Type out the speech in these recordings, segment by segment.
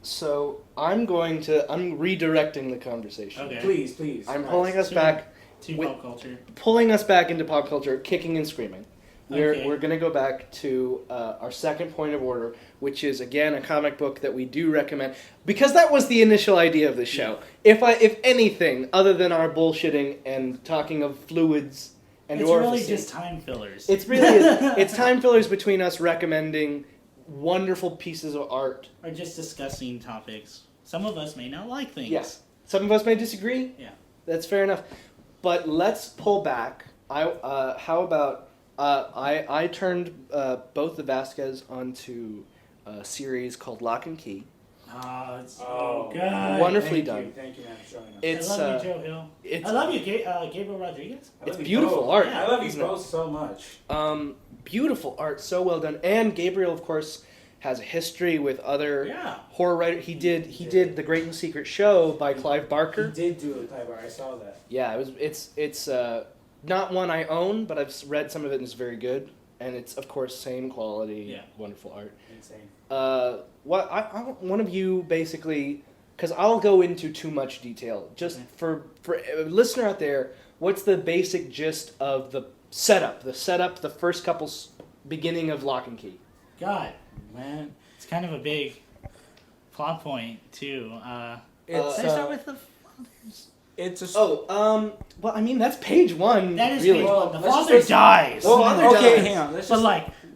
So I'm redirecting the conversation. Okay. Please. I'm pulling us back to pop culture. Pulling us back into pop culture, kicking and screaming. Okay. We're going to go back to our second point of order, which is, again, a comic book that we do recommend. Because that was the initial idea of the show. If anything, other than our bullshitting and talking of fluids and It's orifices. really just time fillers. It's really, it's time fillers between us recommending wonderful pieces of art. Or just discussing topics. Some of us may not like things. Yes. Some of us may disagree. Yeah. That's fair enough. But let's pull back. How about... I turned both the Vasquez onto a series called Lock and Key. Oh, God. Wonderfully done. Thank you, man, for showing us. It's, I love you, Joe Hill. I love you, Gabriel Rodriguez. It's beautiful art. I love you both so much. Beautiful art, so well done. And Gabriel, of course, has a history with other horror writers. He did The Great and Secret Show by Clive Barker. He did do it, Clive Barker. I saw that. Yeah, it's not one I own, but I've read some of it and it's very good. And it's, of course, same quality, wonderful art. Insane. I want one of you basically, because I'll go into too much detail. Just for a listener out there, what's the basic gist of the setup, the first beginning of Lock and Key? God, man, it's kind of a big plot point too. Let's start with the fathers. Well, I mean, that's page one. That is really. page one. The father dies. Well, okay, hang on.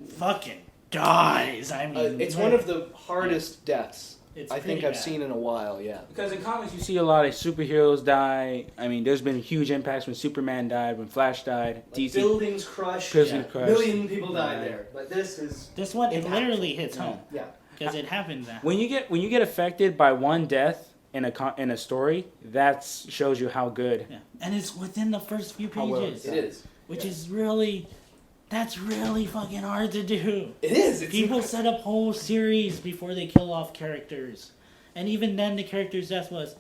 Fucking dies. I mean, it's one of the hardest deaths it's I think I've bad. seen in a while. Yeah. Because in comics you see a lot of superheroes die. I mean, there's been huge impacts when Superman died, when Flash died, DC. Buildings crushed. Buildings crushed. Million people died there. But this one. It literally hits home. Yeah. Because it happened. When you get affected by one death in a story, that shows you how good. Yeah. And it's within the first few pages. It is. Which is really, that's really fucking hard to do. It is. People set up whole series before they kill off characters, and even then the character's death was,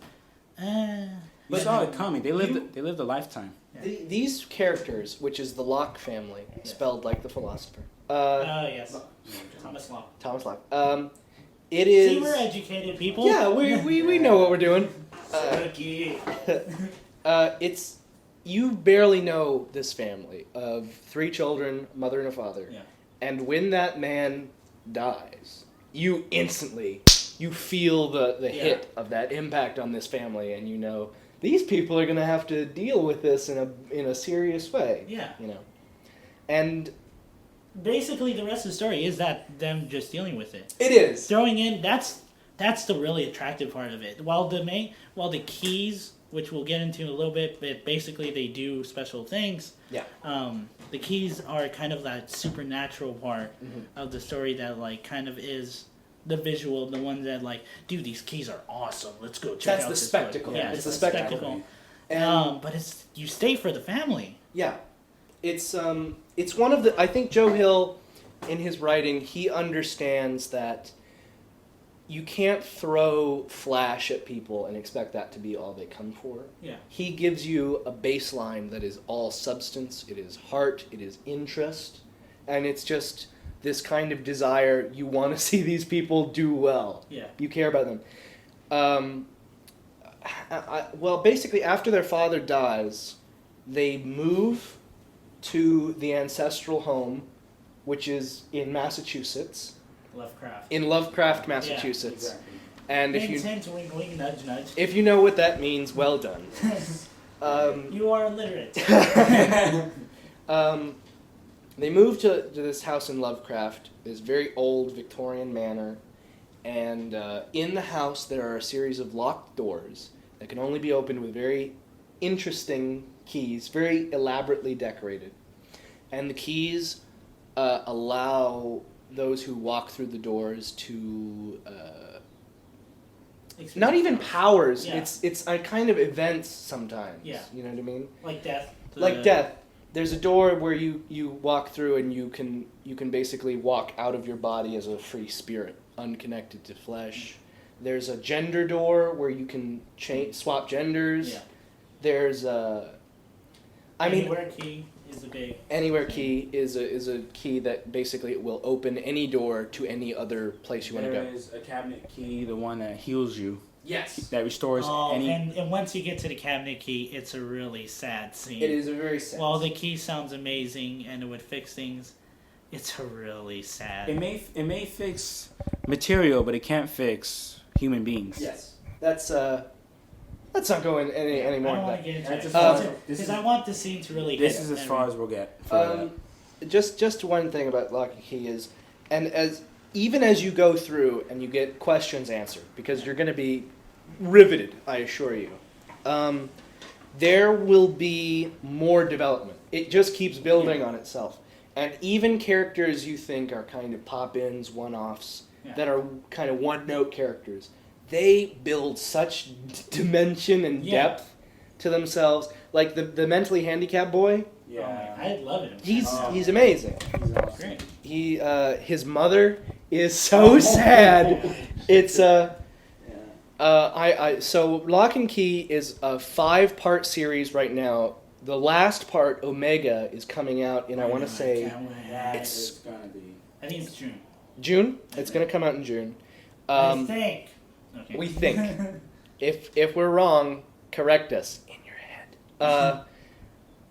You saw it coming. They lived a lifetime. These characters, which is the Locke family, spelled like the philosopher. Yes. Thomas Locke. Thomas Locke. It is. See, we're educated people. Yeah, we know what we're doing. It's you barely know this family of 3 children, mother and a father. Yeah. And when that man dies, you instantly feel the hit of that impact on this family, and you know these people are gonna have to deal with this in a serious way. Yeah. You know, and basically the rest of the story is that them just dealing with it. It is throwing in that's the really attractive part of it. While the keys, which we'll get into in a little bit, but basically they do special things. Yeah. The keys are kind of that supernatural part of the story that like kind of is the visual, the one that like, dude, these keys are awesome. Let's go check out this spectacle. Yeah, it's the spectacle. But you stay for the family. Yeah. It's one of the, I think Joe Hill, in his writing, he understands that you can't throw flash at people and expect that to be all they come for. Yeah. He gives you a baseline that is all substance, it is heart, it is interest, and it's just this kind of desire, you want to see these people do well. Yeah. You care about them. Well, basically, after their father dies, they move to the ancestral home, which is in Massachusetts. Lovecraft. In Lovecraft, Massachusetts. Yeah, exactly. And wink, wink, nudge, nudge. if you know what that means, well done. You are illiterate. They move to this house in Lovecraft, this very old Victorian manor, and in the house there are a series of locked doors that can only be opened with very interesting keys, very elaborately decorated. And the keys allow those who walk through the doors to not even powers. Yeah. It's a kind of events sometimes. Yeah. You know what I mean? Like death. Like death. There's a door where you walk through and you can basically walk out of your body as a free spirit, unconnected to flesh. There's a gender door where you can swap genders. Yeah. There's a... I mean, Anywhere key. is a big. Anywhere key is a key that basically it will open any door to any other place you want to go. There is a cabinet key, the one that heals you. Yes. That restores any. And once you get to the cabinet key, it's a really sad scene. It is a very sad. While the key sounds amazing and it would fix things, it's a really sad. It may fix material, but it can't fix human beings. Yes. That's let's not go in any more. I don't of want that. to get into That's it as far as- because I want the scene to really. This hit is as and far as we'll get. For that. Just one thing about Lock and Key is, and even as you go through and you get questions answered, because you're going to be riveted, I assure you. There will be more development. It just keeps building on itself, and even characters you think are kind of pop-ins, one-offs, that are kind of one-note characters, they build such dimension and depth to themselves. Like the mentally handicapped boy. Yeah. I love him. He's amazing. He's awesome. Great. His mother is so sad. It's so Lock and Key is a 5-part series right now. The last part, Omega, is coming out in I want to say It's gonna be. I think it's June. June. It's going to come out in June. I think. Okay. We think. If we're wrong, correct us in your head.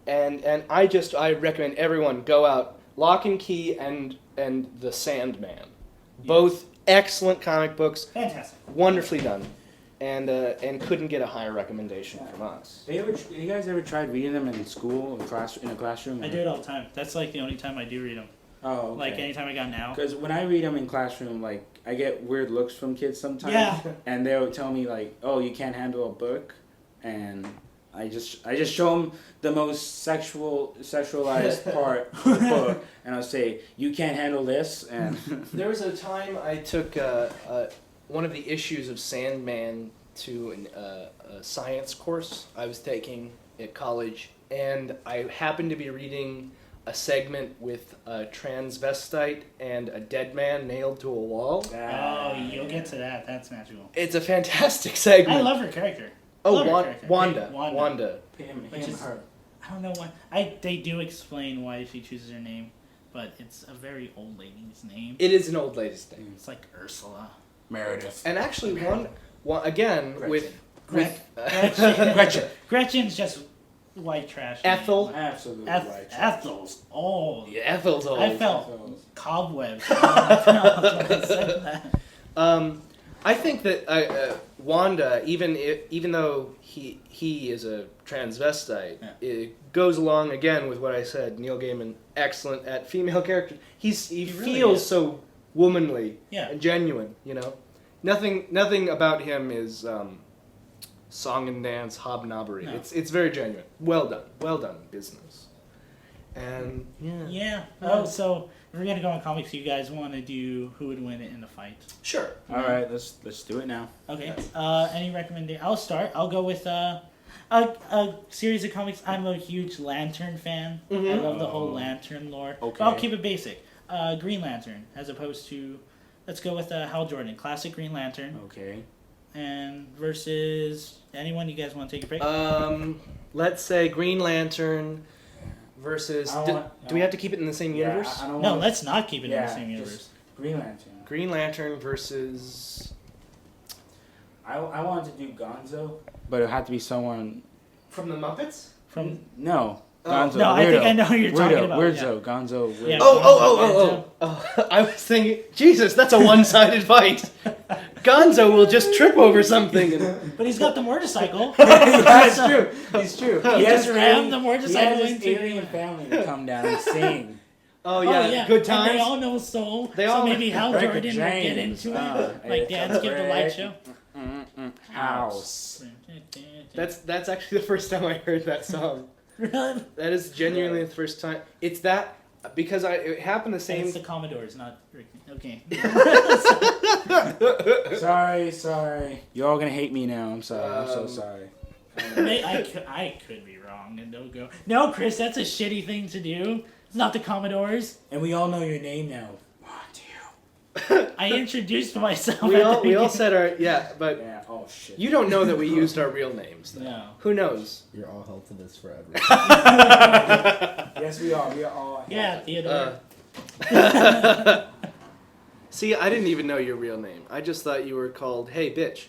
And I recommend everyone go out. Lock and Key and The Sandman, both excellent comic books, Fantastic. wonderfully done, and couldn't get a higher recommendation from us. You guys ever tried reading them in school, in a classroom? I do it all the time. That's like the only time I do read them. Oh, okay. Like anytime I got now. Because when I read them in classroom, like I get weird looks from kids sometimes. Yeah. And they'll tell me like, "Oh, you can't handle a book," and I just show them the most sexualized part of the book, and I'll say, "You can't handle this." And There was a time I took one of the issues of Sandman to a science course I was taking at college, and I happened to be reading a segment with a transvestite and a dead man nailed to a wall. Oh, you'll get to that. That's magical. It's a fantastic segment. I love her character. Oh, Love her character. Wanda. Wanda. Wanda. Which is- her. I don't know why. They do explain why she chooses her name, but it's a very old lady's name. It is an old lady's thing. It's like Ursula. Meredith. And actually, one again with Gretchen. Gretchen's just white trash. Ethel. Absolutely right. Ethel's old. Yeah, Ethel's old. I felt cobwebs when I said that. I think that Wanda, even though he is a transvestite, it goes along again with what I said. Neil Gaiman, excellent at female characters. He really feels is. so womanly Yeah. and genuine. You know, nothing about him is song and dance hobnobbery. No. It's very genuine. Well done business. And Yeah. Oh, so if we're gonna go on comics, you guys want to do who would win it in the fight? sure. All right, let's do it now. Okay. Any recommendation? I'll start. I'll go with a series of comics. I'm a huge Lantern fan. I love the whole Lantern lore. Okay. But I'll keep it basic. Green Lantern, as opposed to, let's go with Hal Jordan, classic Green Lantern, Okay. and versus anyone you guys want to take a break. Let's say Green Lantern versus. Do we have to keep it in the same universe? I don't No, wanna- let's not keep it in the same just universe. Green Lantern. Green Lantern versus. I wanted to do Gonzo, but it had to be someone. From the Muppets? From No. Oh. Gonzo. No, I think I know who you're talking Weirdo, about. Weirdo. Gonzo. Weirdo. Yeah. Oh! I was thinking, Jesus, that's a one-sided fight. Gonzo will just trip over something. And... But he's got the motorcycle. That's true. It's true. He just rammed the He motorcycle has his into alien family to come down and sing. Oh yeah, good And times. they all know Soul. They so all- maybe Hal Break a Jordan will get James. into it. Like It's Dance Give the Light break. Show. House. That's actually the first time I heard that song. Really? That is genuinely the first time. It's that because it happened the same. It's the Commodores, not Rick. Okay. Sorry. You're all gonna hate me now. I'm sorry. I'm so sorry. I could be wrong, and they'll go, no, Chris, that's a shitty thing to do. It's not the Commodores. And we all know your name now. 1, 2. I introduced myself. We all said our but Yeah. Oh shit. you don't know that we used our real names. Though. No. Who knows? You're all held to this forever. Yes, we are. We are all. Yeah, Theodore. See, I didn't even know your real name. I just thought you were called Hey Bitch.